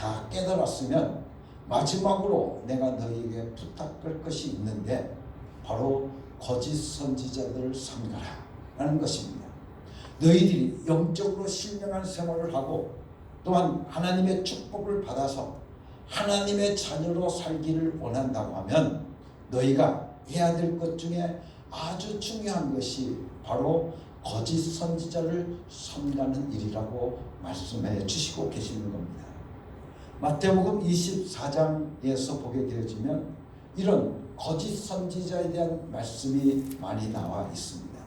다 깨달았으면 마지막으로 내가 너희에게 부탁할 것이 있는데 바로 거짓 선지자들을 삼가라 라는 것입니다. 너희들이 영적으로 신령한 생활을 하고 또한 하나님의 축복을 받아서 하나님의 자녀로 살기를 원한다고 하면 너희가 해야 될 것 중에 아주 중요한 것이 바로 거짓 선지자를 삼가는 일이라고 말씀해 주시고 계시는 겁니다. 마태복음 24장에서 보게 되어지면 이런 거짓 선지자에 대한 말씀이 많이 나와 있습니다.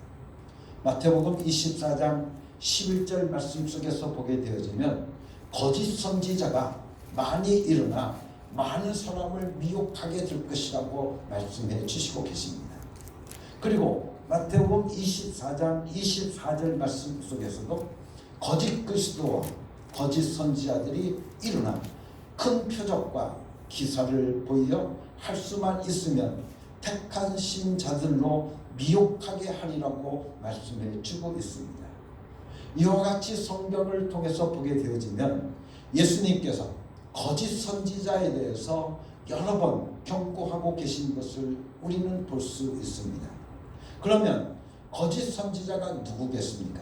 마태복음 24장 11절 말씀 속에서 보게 되어지면 거짓 선지자가 많이 일어나 많은 사람을 미혹하게 될 것이라고 말씀해 주시고 계십니다. 그리고 마태복음 24장 24절 말씀 속에서도 거짓 그리스도와 거짓 선지자들이 일어나 큰 표적과 기사를 보여 할 수만 있으면 택한 신자들로 미혹하게 하리라고 말씀해 주고 있습니다. 이와 같이 성경을 통해서 보게 되어지면 예수님께서 거짓 선지자에 대해서 여러 번 경고하고 계신 것을 우리는 볼 수 있습니다. 그러면 거짓 선지자가 누구겠습니까?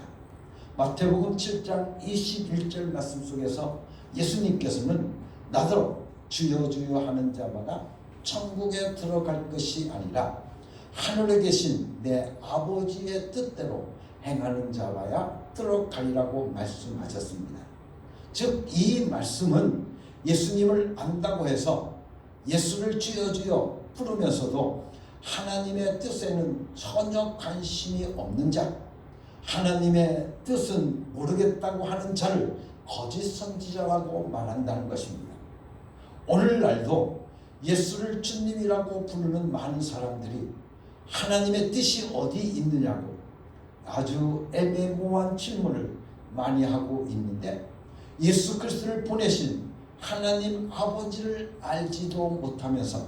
마태복음 7장 21절 말씀 속에서 예수님께서는 나더러 주여 주여 하는 자마다 천국에 들어갈 것이 아니라 하늘에 계신 내 아버지의 뜻대로 행하는 자와야 들어가리라고 말씀하셨습니다. 즉 이 말씀은 예수님을 안다고 해서 예수를 주여 주여 부르면서도 하나님의 뜻에는 전혀 관심이 없는 자, 하나님의 뜻은 모르겠다고 하는 자를 거짓 선지자라고 말한다는 것입니다. 오늘날도 예수를 주님이라고 부르는 많은 사람들이 하나님의 뜻이 어디 있느냐고 아주 애매모호한 질문을 많이 하고 있는데 예수 그리스도를 보내신 하나님 아버지를 알지도 못하면서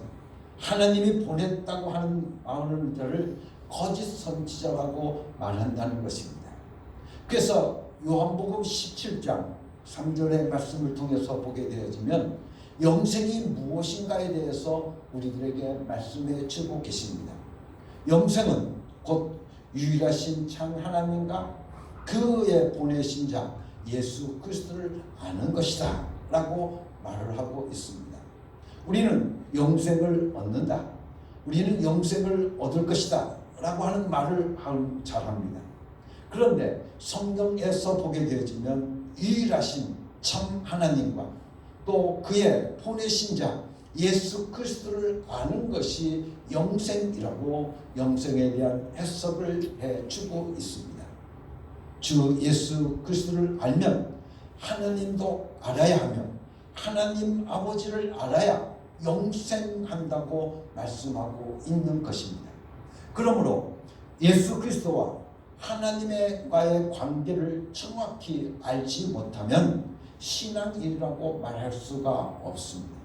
하나님이 보냈다고 하는 자를 거짓 선지자라고 말한다는 것입니다. 그래서 요한복음 17장 3절의 말씀을 통해서 보게 되어지면 영생이 무엇인가에 대해서 우리들에게 말씀해 주고 계십니다. 영생은 곧 유일하신 참 하나님과 그의 보내신 자 예수 그리스도를 아는 것이다 라고 말을 하고 있습니다. 우리는 영생을 얻는다, 우리는 영생을 얻을 것이다 라고 하는 말을 잘합니다. 그런데 성경에서 보게 되어지면 유일하신 참 하나님과 또 그의 보내신 자 예수 그리스도를 아는 것이 영생이라고 영생에 대한 해석을 해주고 있습니다. 주 예수 그리스도를 알면 하나님도 알아야 하며 하나님 아버지를 알아야 영생한다고 말씀하고 있는 것입니다. 그러므로 예수 그리스도와 하나님과의 관계를 정확히 알지 못하면 신앙이라고 말할 수가 없습니다.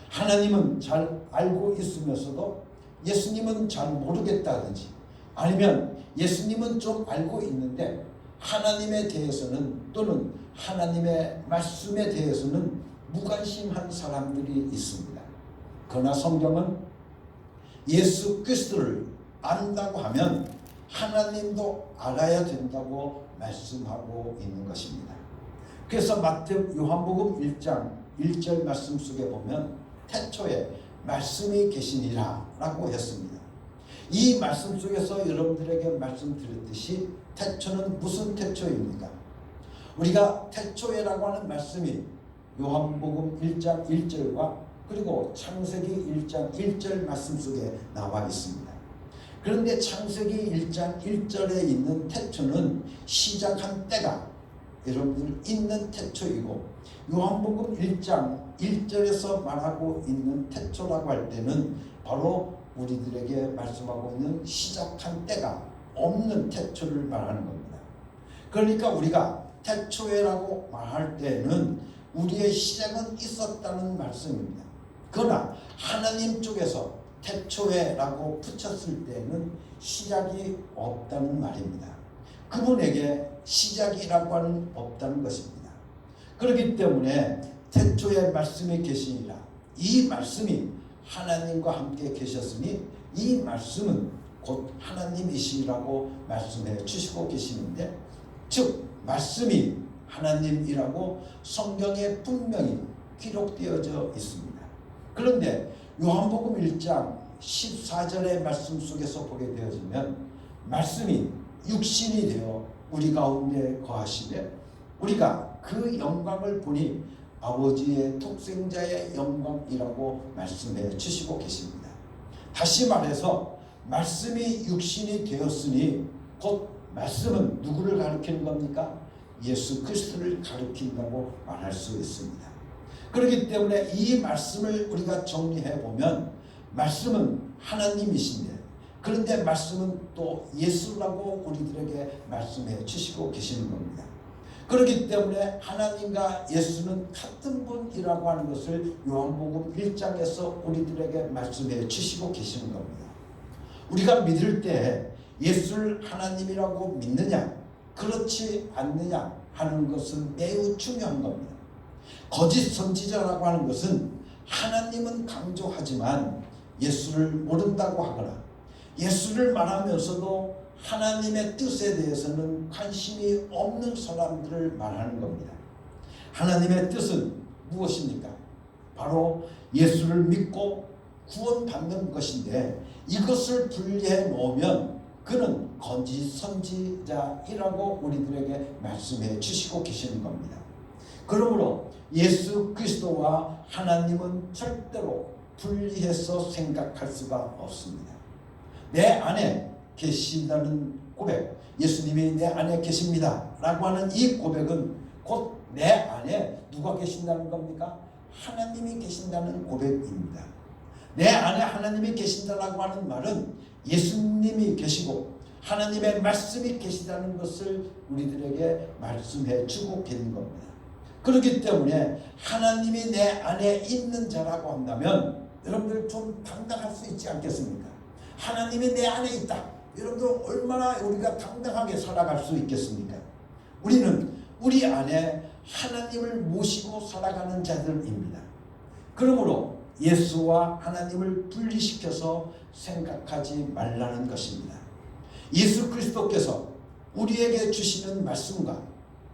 하나님은 잘 알고 있으면서도 예수님은 잘 모르겠다든지 아니면 예수님은 좀 알고 있는데 하나님에 대해서는 또는 하나님의 말씀에 대해서는 무관심한 사람들이 있습니다. 그러나 성경은 예수 그리스도를 안다고 하면 하나님도 알아야 된다고 말씀하고 있는 것입니다. 그래서 요한복음 1장 1절 말씀 속에 보면 태초에 말씀이 계시니라 라고 했습니다. 이 말씀 속에서 여러분들에게 말씀드렸듯이 태초는 무슨 태초입니까? 우리가 태초에라고 하는 말씀이 요한복음 1장 1절과 그리고 창세기 1장 1절 말씀 속에 나와 있습니다. 그런데 창세기 1장 1절에 있는 태초는 시작한 때가 여러분들 있는 태초이고 요한복음 1장 1절에서 말하고 있는 태초라고 할 때는 바로 우리들에게 말씀하고 있는 시작한 때가 없는 태초를 말하는 겁니다. 그러니까 우리가 태초에라고 말할 때는 우리의 시작은 있었다는 말씀입니다. 그러나 하나님 쪽에서 태초에라고 붙였을 때는 시작이 없다는 말입니다. 그분에게 시작이라고 하는 없다는 것입니다. 그렇기 때문에 태초에 말씀이 계시니라. 이 말씀이 하나님과 함께 계셨으니 이 말씀은 곧 하나님이시라고 말씀해 주시고 계시는데, 즉 말씀이 하나님이라고 성경에 분명히 기록되어져 있습니다. 그런데 요한복음 1장 14절의 말씀 속에서 보게 되어지면 말씀이 육신이 되어 우리 가운데 거하시되 우리가 그 영광을 보니 아버지의 독생자의 영광이라고 말씀해 주시고 계십니다. 다시 말해서 말씀이 육신이 되었으니 곧 말씀은 누구를 가리키는 겁니까? 예수 그리스도를 가리킨다고 말할 수 있습니다. 그렇기 때문에 이 말씀을 우리가 정리해 보면 말씀은 하나님이신데, 그런데 말씀은 또 예수라고 우리들에게 말씀해 주시고 계시는 겁니다. 그렇기 때문에 하나님과 예수는 같은 분이라고 하는 것을 요한복음 1장에서 우리들에게 말씀해 주시고 계시는 겁니다. 우리가 믿을 때 예수를 하나님이라고 믿느냐 그렇지 않느냐 하는 것은 매우 중요한 겁니다. 거짓 선지자라고 하는 것은 하나님은 강조하지만 예수를 모른다고 하거나 예수를 말하면서도 하나님의 뜻에 대해서는 관심이 없는 사람들을 말하는 겁니다. 하나님의 뜻은 무엇입니까? 바로 예수를 믿고 구원받는 것인데, 이것을 분리해 놓으면 그는 거짓 선지자이라고 우리들에게 말씀해 주시고 계시는 겁니다. 그러므로 예수 그리스도와 하나님은 절대로 분리해서 생각할 수가 없습니다. 내 안에 계신다는 고백, 예수님이 내 안에 계십니다 라고 하는 이 고백은 곧 내 안에 누가 계신다는 겁니까? 하나님이 계신다는 고백입니다. 내 안에 하나님이 계신다라고 하는 말은 예수님이 계시고 하나님의 말씀이 계시다는 것을 우리들에게 말씀해 주고 계신 겁니다. 그렇기 때문에 하나님이 내 안에 있는 자라고 한다면 여러분들 좀 당당할 수 있지 않겠습니까? 하나님이 내 안에 있다. 여러분들 얼마나 우리가 당당하게 살아갈 수 있겠습니까? 우리는 우리 안에 하나님을 모시고 살아가는 자들입니다. 그러므로 예수와 하나님을 분리시켜서 생각하지 말라는 것입니다. 예수 그리스도께서 우리에게 주시는 말씀과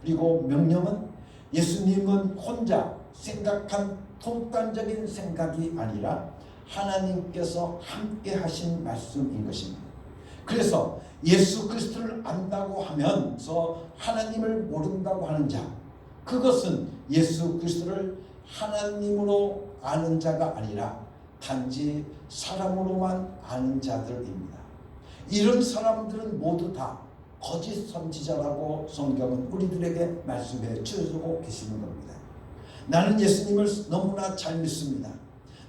그리고 명령은 예수님은 혼자 생각한 독단적인 생각이 아니라 하나님께서 함께 하신 말씀인 것입니다. 그래서 예수 그리스도를 안다고 하면서 하나님을 모른다고 하는 자, 그것은 예수 그리스도를 하나님으로 아는 자가 아니라 단지 사람으로만 아는 자들입니다. 이런 사람들은 모두 다 거짓 선지자라고 성경은 우리들에게 말씀해 주고 계시는 겁니다. 나는 예수님을 너무나 잘 믿습니다.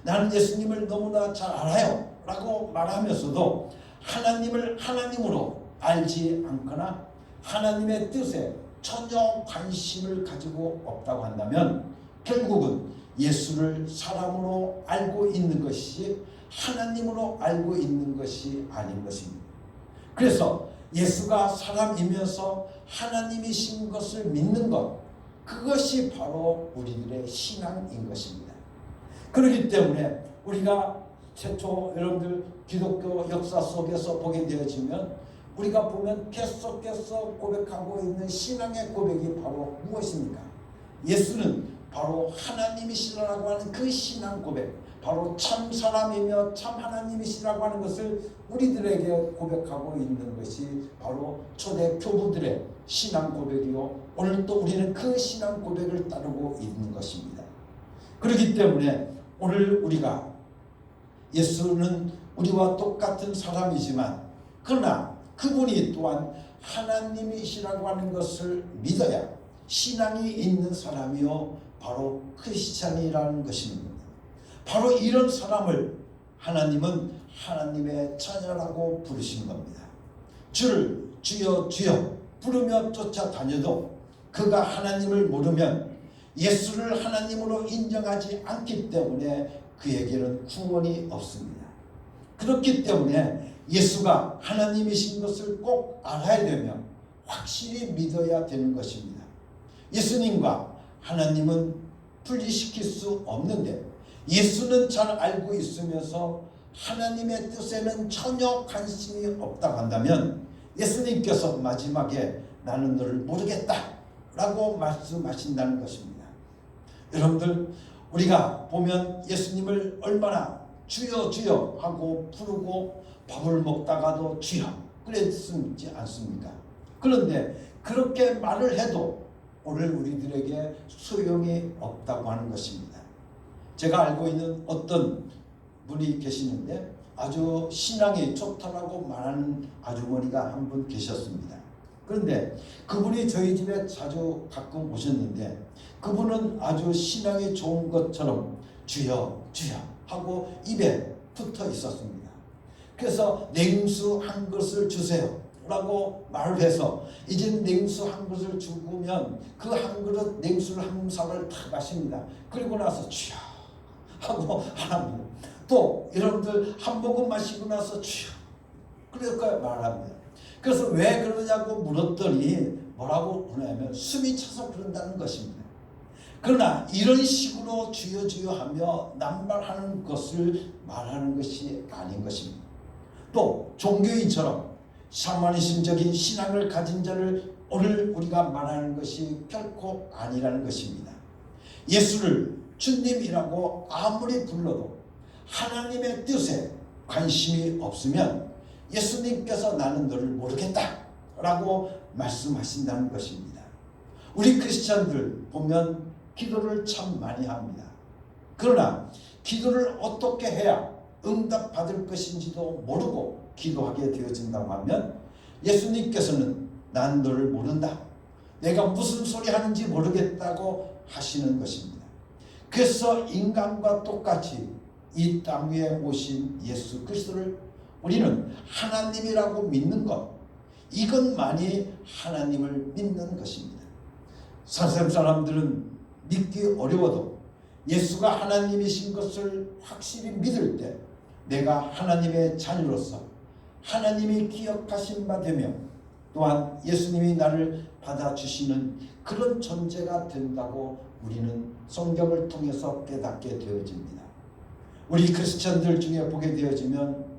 나는 예수님을 너무나 잘 알아요 라고 말하면서도 하나님을 하나님으로 알지 않거나 하나님의 뜻에 전혀 관심을 가지고 없다고 한다면 결국은 예수를 사람으로 알고 있는 것이 하나님으로 알고 있는 것이 아닌 것입니다. 그래서 예수가 사람이면서 하나님이신 것을 믿는 것, 그것이 바로 우리들의 신앙인 것입니다. 그렇기 때문에 우리가 최초 여러분들 기독교 역사 속에서 보게 되어지면 우리가 보면 계속해서 고백하고 있는 신앙의 고백이 바로 무엇입니까? 예수는 바로 하나님이시라고 하는 그 신앙 고백, 바로 참 사람이며 참 하나님이시라고 하는 것을 우리들에게 고백하고 있는 것이 바로 초대 교부들의 신앙 고백이요, 오늘 또 우리는 그 신앙 고백을 따르고 있는 것입니다. 그렇기 때문에 오늘 우리가 예수는 우리와 똑같은 사람이지만 그러나 그분이 또한 하나님이시라고 하는 것을 믿어야 신앙이 있는 사람이요 바로 크리스찬이라는 것입니다. 바로 이런 사람을 하나님은 하나님의 자녀라고 부르신 겁니다. 주를 주여 주여 부르며 쫓아다녀도 그가 하나님을 모르면 예수를 하나님으로 인정하지 않기 때문에 그에게는 구원이 없습니다. 그렇기 때문에 예수가 하나님이신 것을 꼭 알아야 되며 확실히 믿어야 되는 것입니다. 예수님과 하나님은 분리시킬 수 없는데 예수는 잘 알고 있으면서 하나님의 뜻에는 전혀 관심이 없다고 한다면 예수님께서 마지막에 나는 너를 모르겠다 라고 말씀하신다는 것입니다. 여러분들, 우리가 보면 예수님을 얼마나 주여 주여 하고 부르고 밥을 먹다가도 주여 그랬지 않습니까? 그런데 그렇게 말을 해도 오늘 우리들에게 소용이 없다고 하는 것입니다. 제가 알고 있는 어떤 분이 계시는데 아주 신앙이 좋다라고 말하는 아주머니가 한 분 계셨습니다. 그런데 그분이 저희 집에 자주 가끔 오셨는데 그분은 아주 신앙이 좋은 것처럼 주여 주여 하고 입에 붙어 있었습니다. 그래서 냉수 한 그릇을 주세요 라고 말을 해서 이제 냉수 한 그릇을 주면 그 한 그릇 냉수를 한 사발 다 마십니다. 그리고 나서 주여 하고 합니다. 또 여러분들 한 모금 마시고 나서 주여 그렇게 말합니다. 그래서 왜 그러냐고 물었더니 뭐라고 그러냐면 숨이 차서 그런다는 것입니다. 그러나 이런 식으로 주여 주여 하며 남발하는 것을 말하는 것이 아닌 것입니다. 또 종교인처럼 샤머니즘적인 신앙을 가진 자를 오늘 우리가 말하는 것이 결코 아니라는 것입니다. 예수를 주님이라고 아무리 불러도 하나님의 뜻에 관심이 없으면 예수님께서 나는 너를 모르겠다 라고 말씀하신다는 것입니다. 우리 크리스찬들 보면 기도를 참 많이 합니다. 그러나 기도를 어떻게 해야 응답받을 것인지도 모르고 기도하게 되어진다고 하면 예수님께서는 난 너를 모른다. 내가 무슨 소리 하는지 모르겠다고 하시는 것입니다. 그래서 인간과 똑같이 이 땅 위에 오신 예수 그리스도를 우리는 하나님이라고 믿는 것, 이것만이 하나님을 믿는 것입니다. 사람 사람들은 믿기 어려워도 예수가 하나님이신 것을 확실히 믿을 때 내가 하나님의 자녀로서 하나님이 기억하신 바 되며 또한 예수님이 나를 받아주시는 그런 존재가 된다고 우리는 성경을 통해서 깨닫게 되어집니다. 우리 크리스천들 중에 보게 되어지면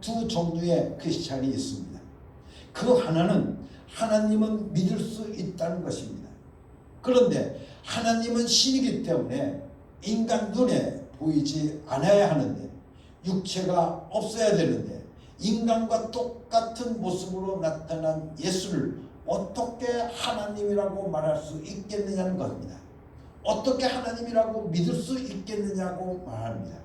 두 종류의 크리스찬이 있습니다. 그 하나는 하나님은 믿을 수 있다는 것입니다. 그런데 하나님은 신이기 때문에 인간 눈에 보이지 않아야 하는데 육체가 없어야 되는데 인간과 똑같은 모습으로 나타난 예수를 어떻게 하나님이라고 말할 수 있겠느냐는 겁니다. 어떻게 하나님이라고 믿을 수 있겠느냐고 말합니다.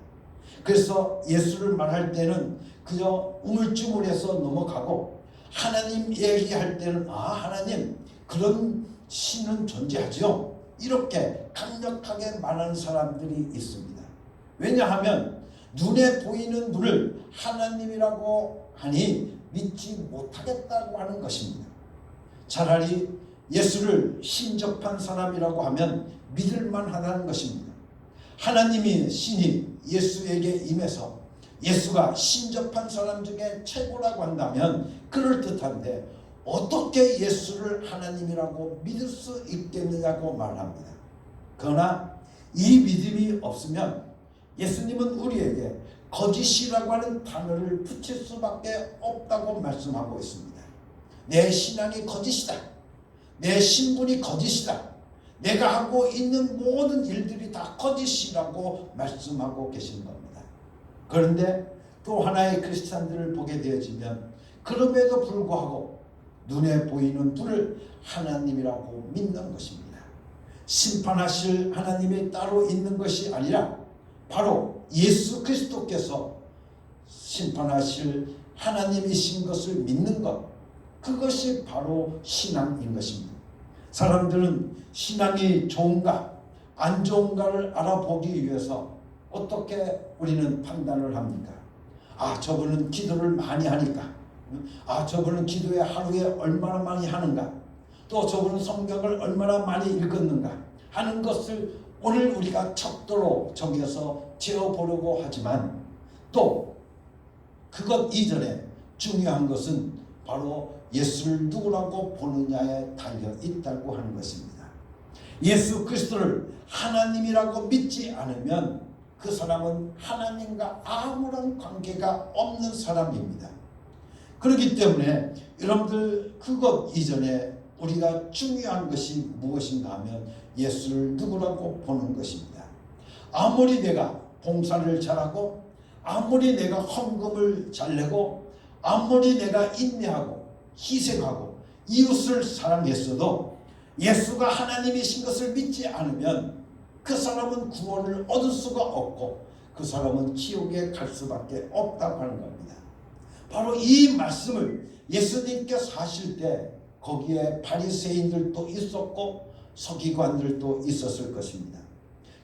그래서 예수를 말할 때는 그저 우물쭈물해서 넘어가고 하나님 얘기할 때는 하나님 그런 신은 존재하죠. 이렇게 강력하게 말하는 사람들이 있습니다. 왜냐하면 눈에 보이는 분을 하나님이라고 하니 믿지 못하겠다고 하는 것입니다. 차라리 예수를 신접한 사람이라고 하면 믿을만 하다는 것입니다. 하나님이 신이 예수에게 임해서 예수가 신접한 사람 중에 최고라고 한다면 그럴듯한데 어떻게 예수를 하나님이라고 믿을 수 있겠느냐고 말합니다. 그러나 이 믿음이 없으면 예수님은 우리에게 거짓이라고 하는 단어를 붙일 수밖에 없다고 말씀하고 있습니다. 내 신앙이 거짓이다. 내 신분이 거짓이다. 내가 하고 있는 모든 일들이 다 거짓이라고 말씀하고 계신 겁니다. 그런데 또 하나의 크리스찬들을 보게 되어지면 그럼에도 불구하고 눈에 보이는 분을 하나님이라고 믿는 것입니다. 심판하실 하나님이 따로 있는 것이 아니라 바로 예수 그리스도께서 심판하실 하나님이신 것을 믿는 것, 그것이 바로 신앙인 것입니다. 사람들은 신앙이 좋은가 안 좋은가를 알아보기 위해서 어떻게 우리는 판단을 합니까? 저분은 기도를 많이 하니까, 저분은 기도에 하루에 얼마나 많이 하는가, 또 저분은 성경을 얼마나 많이 읽었는가 하는 것을 오늘 우리가 척도로 정해서 재어보려고 하지만 또 그것 이전에 중요한 것은 바로 예수를 누구라고 보느냐에 달려 있다고 하는 것입니다. 예수 그리스도를 하나님이라고 믿지 않으면 그 사람은 하나님과 아무런 관계가 없는 사람입니다. 그렇기 때문에 여러분들 그것 이전에 우리가 중요한 것이 무엇인가 하면 예수를 누구라고 보는 것입니다. 아무리 내가 봉사를 잘하고 아무리 내가 헌금을 잘 내고 아무리 내가 인내하고 희생하고 이웃을 사랑했어도 예수가 하나님이신 것을 믿지 않으면 그 사람은 구원을 얻을 수가 없고 그 사람은 지옥에 갈 수밖에 없다고 하는 겁니다. 바로 이 말씀을 예수님께서 하실 때 거기에 바리새인들도 있었고 서기관들도 있었을 것입니다.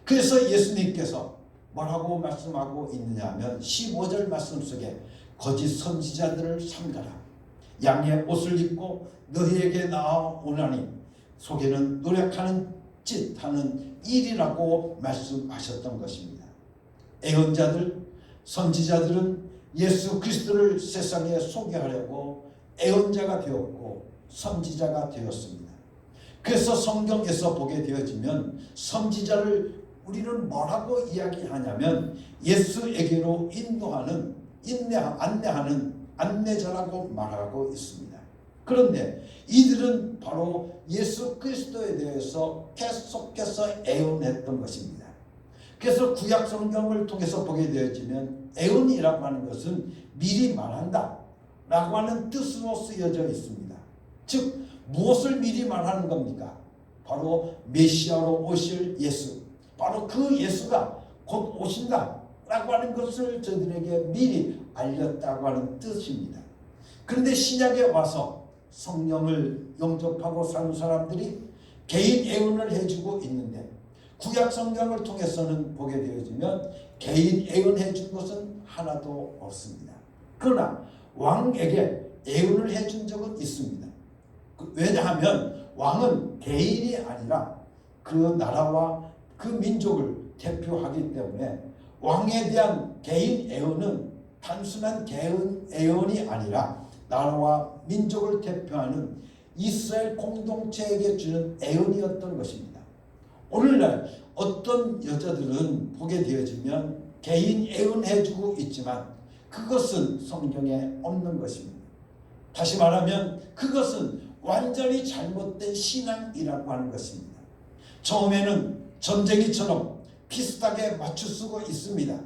그래서 예수님께서 뭐라고 말씀하고 있느냐 하면 15절 말씀 속에 거짓 선지자들을 삼가라. 양의 옷을 입고 너희에게 나아오나니 속에는 노력하는 짓 하는 일이라고 말씀하셨던 것입니다. 애언자들, 선지자들은 예수 그리스도를 세상에 소개하려고 애언자가 되었고 선지자가 되었습니다. 그래서 성경에서 보게 되어지면 선지자를 우리는 뭐라고 이야기하냐면 예수에게로 인도하는 안내하는 안내자라고 말하고 있습니다. 그런데 이들은 바로 예수 그리스도에 대해서 계속해서 애언했던 것입니다. 그래서 구약 성경을 통해서 보게 되어지면 애언이라고 하는 것은 미리 말한다 라고 하는 뜻으로 쓰여져 있습니다. 즉 무엇을 미리 말하는 겁니까? 바로 메시아로 오실 예수, 바로 그 예수가 곧 오신다 라고 하는 것을 저들에게 미리 알렸다고 하는 뜻입니다. 그런데 신약에 와서 성령을 영접하고 사는 사람들이 개인 애언을 해주고 있는데 구약 성경을 통해서는 보게 되어지면 개인 애언해 준 것은 하나도 없습니다. 그러나 왕에게 애언을 해준 적은 있습니다. 왜냐하면 왕은 개인이 아니라 그 나라와 그 민족을 대표하기 때문에 왕에 대한 개인 애언은 단순한 개인 애언이 아니라 나라와 민족을 대표하는 이스라엘 공동체에게 주는 애언이었던 것입니다. 오늘날 어떤 여자들은 보게 되어지면 개인 애언해주고 있지만 그것은 성경에 없는 것입니다. 다시 말하면 그것은 완전히 잘못된 신앙이라고 하는 것입니다. 처음에는 전쟁이처럼 비슷하게 맞출 수가 있습니다.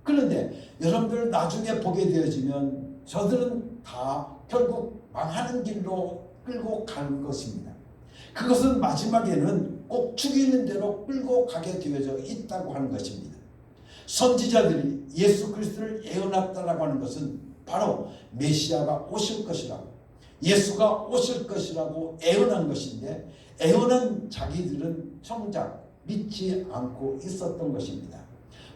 그런데 여러분들 나중에 보게 되어지면 저들은 다 결국 망하는 길로 끌고 가는 것입니다. 그것은 마지막에는 꼭 죽이는 대로 끌고 가게 되어져 있다고 하는 것입니다. 선지자들이 예수 그리스도를 애언했다라고 하는 것은 바로 메시아가 오실 것이라고 예수가 오실 것이라고 애언한 것인데 애언한 자기들은 정작 믿지 않고 있었던 것입니다.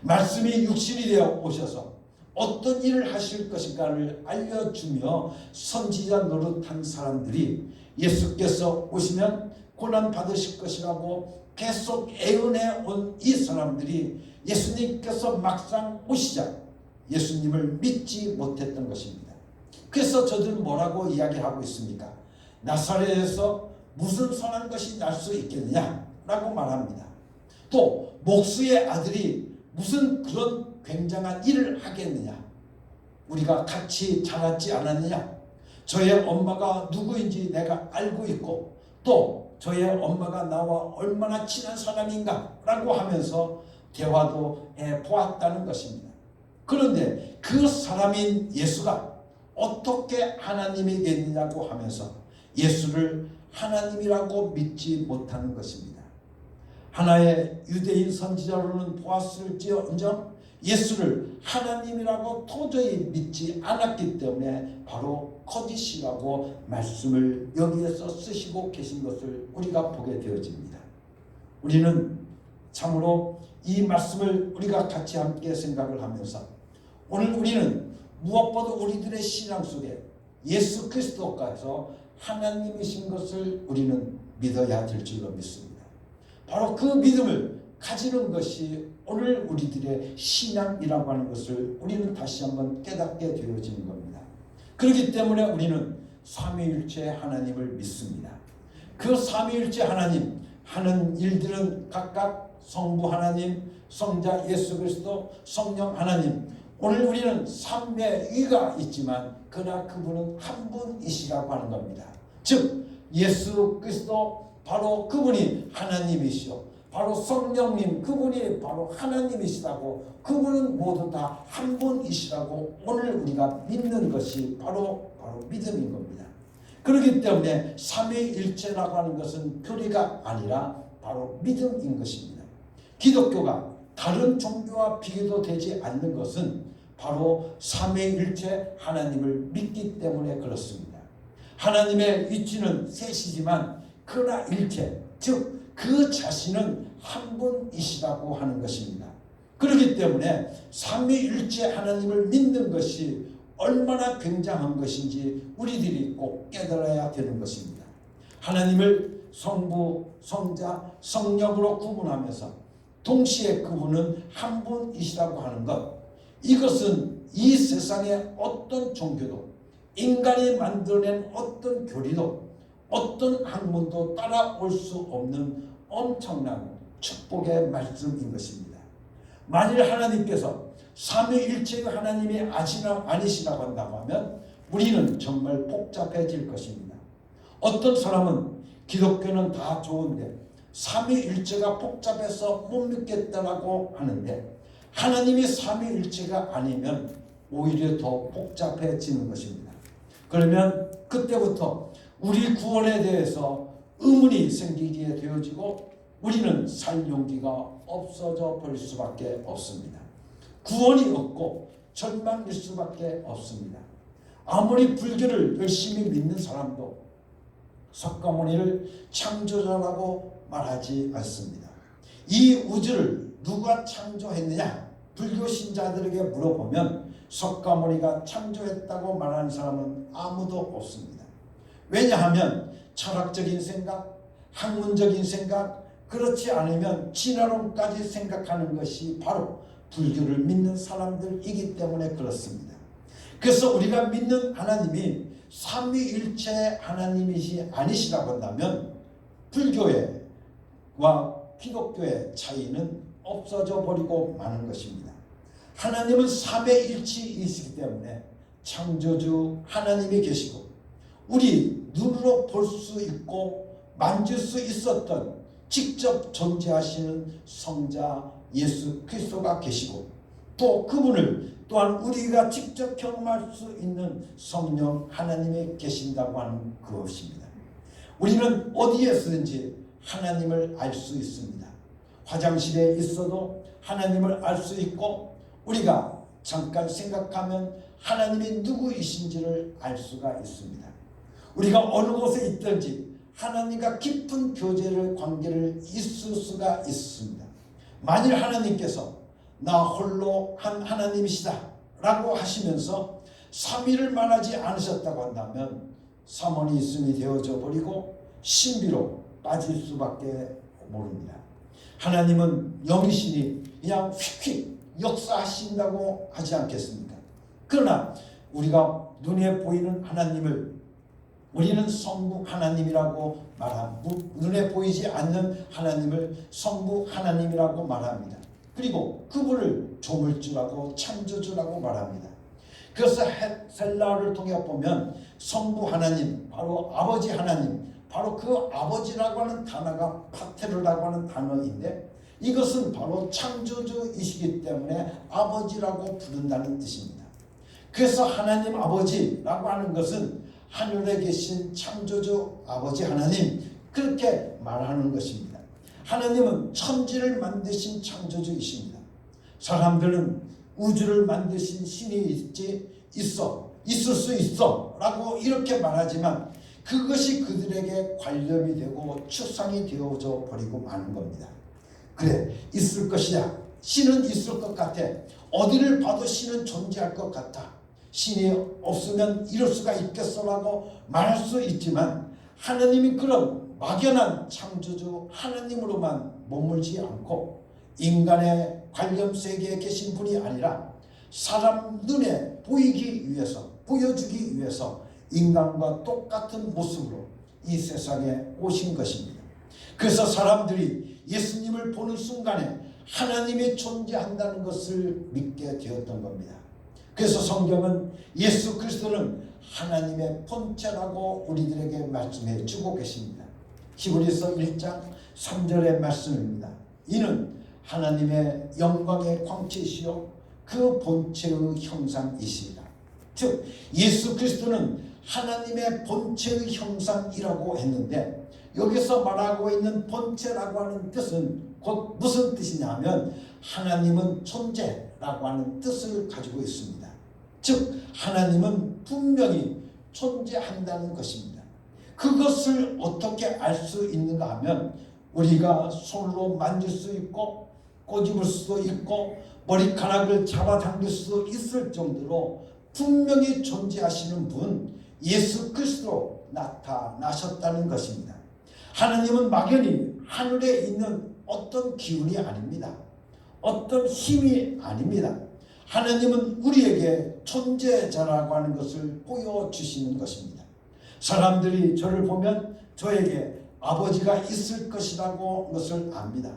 말씀이 육신이 되어 오셔서 어떤 일을 하실 것인가를 알려주며 선지자 노릇한 사람들이 예수께서 오시면 고난 받으실 것이라고 계속 애언해 온 이 사람들이 예수님께서 막상 오시자 예수님을 믿지 못했던 것입니다. 그래서 저들은 뭐라고 이야기하고 있습니까? 나사렛에서 무슨 선한 것이 날 수 있겠느냐라고 말합니다. 또 목수의 아들이 무슨 그런 굉장한 일을 하겠느냐? 우리가 같이 자랐지 않았느냐? 저의 엄마가 누구인지 내가 알고 있고 또 저의 엄마가 나와 얼마나 친한 사람인가 라고 하면서 대화도 해보았다는 것입니다. 그런데 그 사람인 예수가 어떻게 하나님이 됐느냐고 하면서 예수를 하나님이라고 믿지 못하는 것입니다. 하나의 유대인 선지자로는 보았을지언정 예수를 하나님이라고 도저히 믿지 않았기 때문에 바로 거짓이라고 말씀을 여기에서 쓰시고 계신 것을 우리가 보게 되어집니다. 우리는 참으로 이 말씀을 우리가 같이 함께 생각을 하면서 오늘 우리는 무엇보다 우리들의 신앙 속에 예수 그리스도께서 하나님이신 것을 우리는 믿어야 될 줄로 믿습니다. 바로 그 믿음을 가지는 것이 오늘 우리들의 신앙이라고 하는 것을 우리는 다시 한번 깨닫게 되어지는 겁니다. 그렇기 때문에 우리는 삼위일체 하나님을 믿습니다. 그 삼위일체 하나님 하는 일들은 각각 성부 하나님, 성자 예수 그리스도, 성령 하나님. 오늘 우리는 삼위가 있지만 그러나 그분은 한 분이시라고 하는 겁니다. 즉 예수 그리스도 바로 그분이 하나님이시오. 바로 성령님 그분이 바로 하나님이시라고, 그분은 모두 다 한 분이시라고 오늘 우리가 믿는 것이 바로 믿음인 겁니다. 그렇기 때문에 삼위일체라고 하는 것은 교리가 아니라 바로 믿음인 것입니다. 기독교가 다른 종교와 비교도 되지 않는 것은 바로 삼위일체 하나님을 믿기 때문에 그렇습니다. 하나님의 위치는 셋이지만 그러나 일체, 즉 그 자신은 한 분이시라고 하는 것입니다. 그렇기 때문에 삼위일체 하나님을 믿는 것이 얼마나 굉장한 것인지 우리들이 꼭 깨달아야 되는 것입니다. 하나님을 성부, 성자, 성령으로 구분하면서 동시에 그분은 한 분이시라고 하는 것, 이것은 이 세상의 어떤 종교도, 인간이 만들어낸 어떤 교리도, 어떤 학문도 따라올 수 없는 엄청난 축복의 말씀인 것입니다. 만일 하나님께서 삼위일체의 하나님이 아니시라고 한다고 하면 우리는 정말 복잡해질 것입니다. 어떤 사람은 기독교는 다 좋은데 삼위일체가 복잡해서 못 믿겠다라고 하는데, 하나님이 삼위일체가 아니면 오히려 더 복잡해지는 것입니다. 그러면 그때부터 우리 구원에 대해서 의문이 생기게 되어지고 우리는 살 용기가 없어져 버릴 수밖에 없습니다. 구원이 없고 절망일 수밖에 없습니다. 아무리 불교를 열심히 믿는 사람도 석가모니를 창조자라고 말하지 않습니다. 이 우주를 누가 창조했느냐? 불교 신자들에게 물어보면 석가모니가 창조했다고 말하는 사람은 아무도 없습니다. 왜냐하면 철학적인 생각, 학문적인 생각, 그렇지 않으면 진화론까지 생각하는 것이 바로 불교를 믿는 사람들이기 때문에 그렇습니다. 그래서 우리가 믿는 하나님이 삼위일체 하나님이시 아니시라고 한다면 불교와 기독교의 차이는 없어져 버리고 마는 것입니다. 하나님은 삼위일체이시기 때문에 창조주 하나님이 계시고 우리 눈으로 볼 수 있고 만질 수 있었던 직접 존재하시는 성자 예수 그리스도가 계시고, 또 그분을 또한 우리가 직접 경험할 수 있는 성령 하나님이 계신다고 하는 그것입니다. 우리는 어디에서든지 하나님을 알 수 있습니다. 화장실에 있어도 하나님을 알 수 있고, 우리가 잠깐 생각하면 하나님이 누구이신지를 알 수가 있습니다. 우리가 어느 곳에 있든지 하나님과 깊은 교제를, 관계를 있을 수가 있습니다. 만일 하나님께서 나 홀로 한 하나님이시다 라고 하시면서 삼위를 말하지 않으셨다고 한다면 삼원이 있음이 되어져 버리고 신비로 빠질 수밖에 모릅니다. 하나님은 영이시니 그냥 휙휙 역사하신다고 하지 않겠습니까? 그러나 우리가 눈에 보이는 하나님을 우리는 성부 하나님이라고 말합니다. 눈에 보이지 않는 하나님을 성부 하나님이라고 말합니다. 그리고 그분을 조물주라고 창조주라고 말합니다. 그래서 헬라어를 통해 보면 성부 하나님, 바로 아버지 하나님, 바로 그 아버지라고 하는 단어가 파테르라고 하는 단어인데, 이것은 바로 창조주이시기 때문에 아버지라고 부른다는 뜻입니다. 그래서 하나님 아버지라고 하는 것은 하늘에 계신 창조주 아버지 하나님, 그렇게 말하는 것입니다. 하나님은 천지를 만드신 창조주이십니다. 사람들은 우주를 만드신 신이 있을 수 있어 라고 이렇게 말하지만 그것이 그들에게 관념이 되고 추상이 되어져 버리고 마는 겁니다. 그래, 있을 것이야. 신은 있을 것 같아. 어디를 봐도 신은 존재할 것 같아. 신이 없으면 이럴 수가 있겠어라고 말할 수 있지만, 하나님이 그런 막연한 창조주 하나님으로만 머물지 않고 인간의 관념 세계에 계신 분이 아니라 사람 눈에 보이기 위해서, 보여주기 위해서 인간과 똑같은 모습으로 이 세상에 오신 것입니다. 그래서 사람들이 예수님을 보는 순간에 하나님이 존재한다는 것을 믿게 되었던 겁니다. 그래서 성경은 예수 그리스도는 하나님의 본체라고 우리들에게 말씀해 주고 계십니다. 히브리서 1장 3절의 말씀입니다. 이는 하나님의 영광의 광채이시요 그 본체의 형상이시라. 즉 예수 그리스도는 하나님의 본체의 형상이라고 했는데, 여기서 말하고 있는 본체라고 하는 뜻은 곧 무슨 뜻이냐면 하나님은 존재라고 하는 뜻을 가지고 있습니다. 즉 하나님은 분명히 존재한다는 것입니다. 그것을 어떻게 알 수 있는가 하면 우리가 손으로 만질 수 있고 꼬집을 수도 있고 머리카락을 잡아당길 수 있을 정도로 분명히 존재하시는 분 예수 그리스도로 나타나셨다는 것입니다. 하나님은 막연히 하늘에 있는 어떤 기운이 아닙니다. 어떤 힘이 아닙니다. 하나님은 우리에게 존재자라고 하는 것을 보여주시는 것입니다. 사람들이 저를 보면 저에게 아버지가 있을 것이라고 것을 압니다.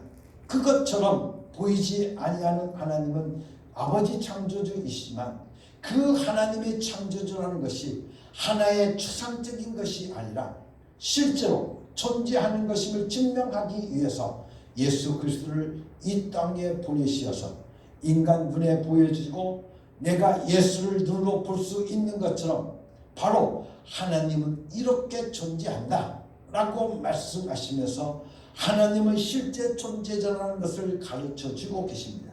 그것처럼 보이지 아니하는 하나님은 아버지 창조주이시지만 그 하나님의 창조주라는 것이 하나의 추상적인 것이 아니라 실제로 존재하는 것임을 증명하기 위해서 예수 그리스도를 이 땅에 보내시어서 인간 눈에 보여지고 내가 예수를 눈으로 볼 수 있는 것처럼 바로 하나님은 이렇게 존재한다 라고 말씀하시면서 하나님은 실제 존재자라는 것을 가르쳐 주고 계십니다.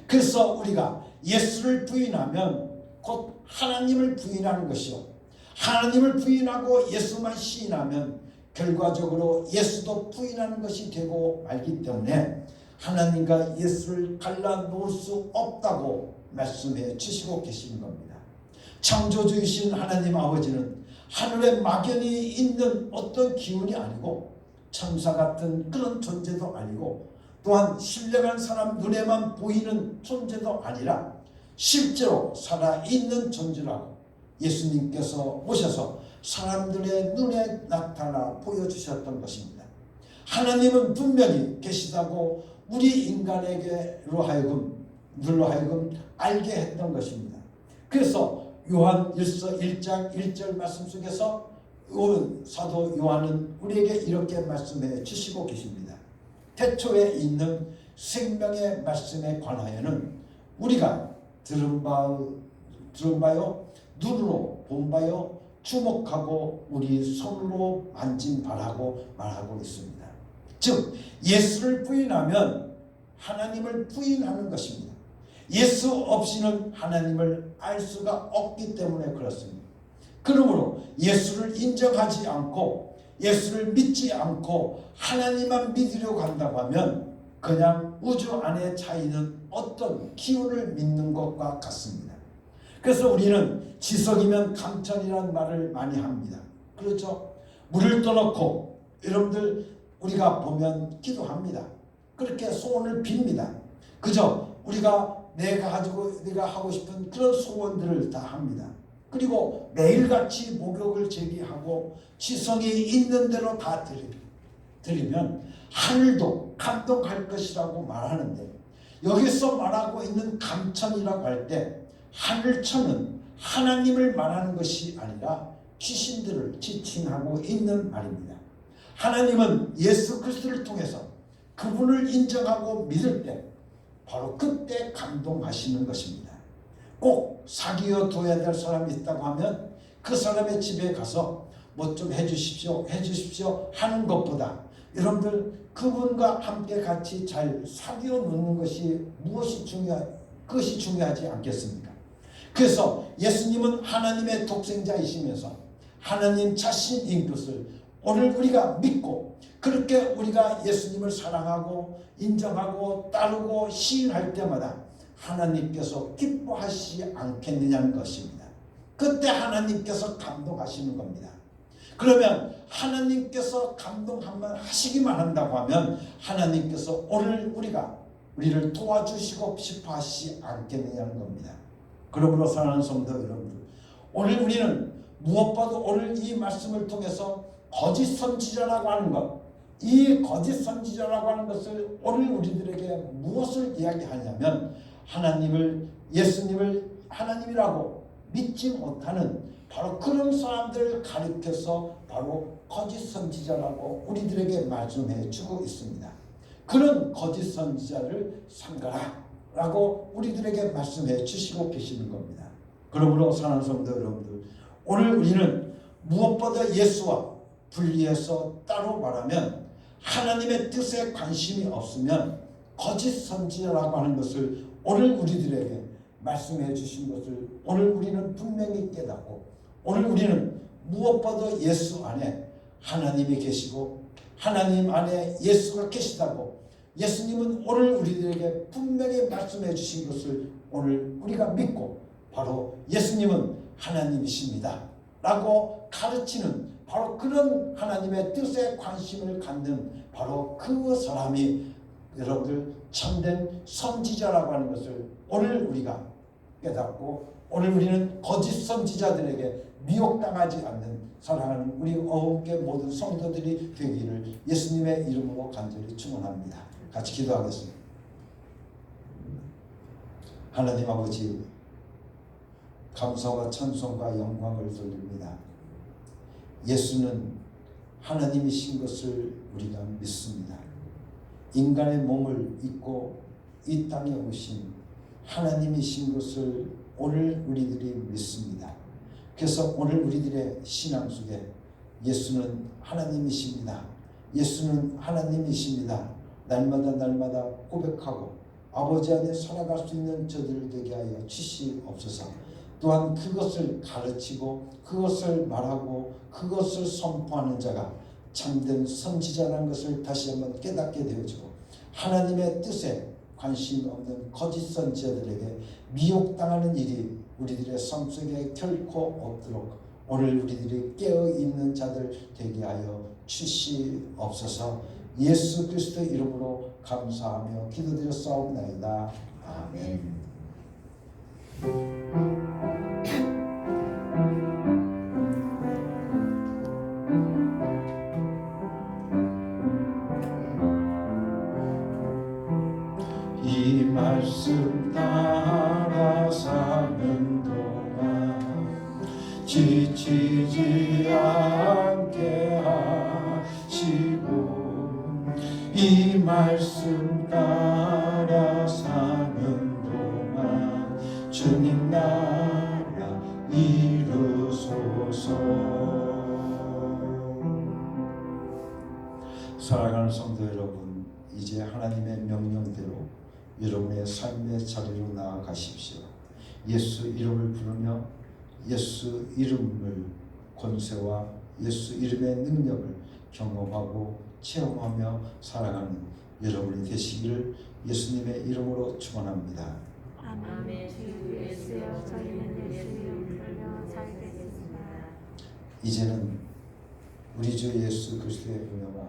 그래서 우리가 예수를 부인하면 곧 하나님을 부인하는 것이요, 하나님을 부인하고 예수만 시인하면 결과적으로 예수도 부인하는 것이 되고 말기 때문에 하나님과 예수를 갈라놓을 수 없다고 말씀해 주시고 계시는 겁니다. 창조주이신 하나님 아버지는 하늘에 막연히 있는 어떤 기운이 아니고 천사 같은 그런 존재도 아니고 또한 신령한 사람 눈에만 보이는 존재도 아니라 실제로 살아있는 존재라고 예수님께서 오셔서 사람들의 눈에 나타나 보여주셨던 것입니다. 하나님은 분명히 계시다고 우리 인간에게로 하여금 알게 했던 것입니다. 그래서 요한일서 1장 1절 말씀 속에서 사도 요한은 우리에게 이렇게 말씀해 주시고 계십니다. 태초에 있는 생명의 말씀에 관하여는 우리가 들은 바요 눈으로 본 바요 주목하고 우리 손으로 만진 바라고 말하고 있습니다. 즉 예수를 부인하면 하나님을 부인하는 것입니다. 예수 없이는 하나님을 알 수가 없기 때문에 그렇습니다. 그러므로 예수를 인정하지 않고 예수를 믿지 않고 하나님만 믿으려고 한다고 하면 그냥 우주 안에 차이는 어떤 기운을 믿는 것과 같습니다. 그래서 우리는 지석이면 감천이라는 말을 많이 합니다. 그렇죠? 물을 떠놓고 여러분들 우리가 보면 기도합니다. 그렇게 소원을 빕니다. 그저 우리가 내가 하고 싶은 그런 소원들을 다 합니다. 그리고 매일같이 목욕을 제기하고 지성이 있는 대로 다 드리면 하늘도 감동할 것이라고 말하는데, 여기서 말하고 있는 감천이라고 할 때 하늘천은 하나님을 말하는 것이 아니라 귀신들을 지칭하고 있는 말입니다. 하나님은 예수 그리스도를 통해서 그분을 인정하고 믿을 때 바로 그때 감동하시는 것입니다. 꼭 사귀어 둬야 될 사람이 있다고 하면 그 사람의 집에 가서 뭐 좀 해주십시오 하는 것보다 여러분들 그분과 함께 같이 잘 사귀어 놓는 것이 그것이 중요하지 않겠습니까? 그래서 예수님은 하나님의 독생자이시면서 하나님 자신인 것을 오늘 우리가 믿고 그렇게 우리가 예수님을 사랑하고 인정하고 따르고 시인할 때마다 하나님께서 기뻐하시지 않겠느냐는 것입니다. 그때 하나님께서 감동하시는 겁니다. 그러면 하나님께서 감동하시기만 한다고 하면 하나님께서 오늘 우리를 도와주시고 싶어 하시지 않겠느냐는 겁니다. 그러므로 사랑하는 성도 여러분들, 오늘 우리는 무엇보다도 오늘 이 말씀을 통해서 거짓 선지자라고 하는 것, 이 거짓 선지자라고 하는 것을 오늘 우리들에게 무엇을 이야기하냐면 하나님을, 예수님을 하나님이라고 믿지 못하는 바로 그런 사람들을 가리켜서 바로 거짓 선지자라고 우리들에게 말씀해 주고 있습니다. 그런 거짓 선지자를 삼가라 라고 우리들에게 말씀해 주시고 계시는 겁니다. 그러므로 사랑하는 성도 여러분들, 오늘 우리는 무엇보다 예수와 분리해서 따로 말하면 하나님의 뜻에 관심이 없으면 거짓 선지자라고 하는 것을 오늘 우리들에게 말씀해 주신 것을 오늘 우리는 분명히 깨닫고, 오늘 우리는 무엇보다 예수 안에 하나님이 계시고 하나님 안에 예수가 계시다고 예수님은 오늘 우리들에게 분명히 말씀해 주신 것을 오늘 우리가 믿고 바로 예수님은 하나님이십니다 라고 가르치는 바로 그런 하나님의 뜻에 관심을 갖는 바로 그 사람이 여러분들 참된 선지자라고 하는 것을 오늘 우리가 깨닫고, 오늘 우리는 거짓 선지자들에게 미혹당하지 않는 사랑하는 우리 어음께 모든 성도들이 되기를 예수님의 이름으로 간절히 축원합니다. 같이 기도하겠습니다. 하나님 아버지, 감사와 찬송과 영광을 돌립니다. 예수는 하나님이신 것을 우리가 믿습니다. 인간의 몸을 입고 이 땅에 오신 하나님이신 것을 오늘 우리들이 믿습니다. 그래서 오늘 우리들의 신앙 속에 예수는 하나님이십니다. 예수는 하나님이십니다. 날마다 고백하고 아버지 안에 살아갈 수 있는 저들 되게 하여 주시옵소서. 또한 그것을 가르치고 그것을 말하고 그것을 선포하는 자가 참된 선지자라는 것을 다시 한번 깨닫게 되어지고, 하나님의 뜻에 관심 없는 거짓 선지자들에게 미혹당하는 일이 우리들의 삶 속에 결코 없도록 오늘 우리들이 깨어있는 자들 되게 하여 주시옵소서. 예수 그리스도의 이름으로 감사하며 기도드렸사옵나이다. 아멘. 이 말씀 따라 사는 동안 지치지 않게 하시고, 이 말씀 따라 사는 동안 주님 나라 이루소서. 사랑하는 성도 여러분, 이제 하나님의 명령대로 여러분의 삶의 자리로 나아가십시오. 예수 이름을 부르며 예수 이름을 권세와 예수 이름의 능력을 경험하고 체험하며 살아가는 여러분이 되시기를 예수님의 이름으로 축원합니다. 아멘. 주 예수여, 저희는 예수 이름 부르며 살겠습니다. 이제는 우리 주 예수 그리스도의 은혜와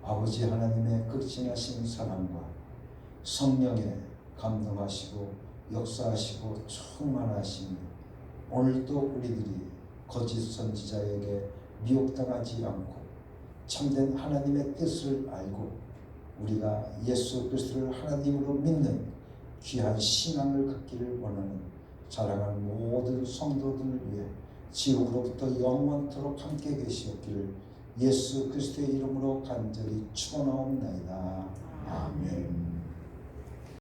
아버지 하나님의 극진하신 사랑과 성령의 감동하시고 역사하시고 충만하심이 오늘도 우리들이 거짓 선지자에게 미혹당하지 않고 참된 하나님의 뜻을 알고 우리가 예수 그리스도를 하나님으로 믿는 귀한 신앙을 갖기를 원하는 사랑하는 모든 성도들을 위해 지옥으로부터 영원토록 함께 계시옵기를 예수 그리스도의 이름으로 간절히 축원하옵나이다. 아멘.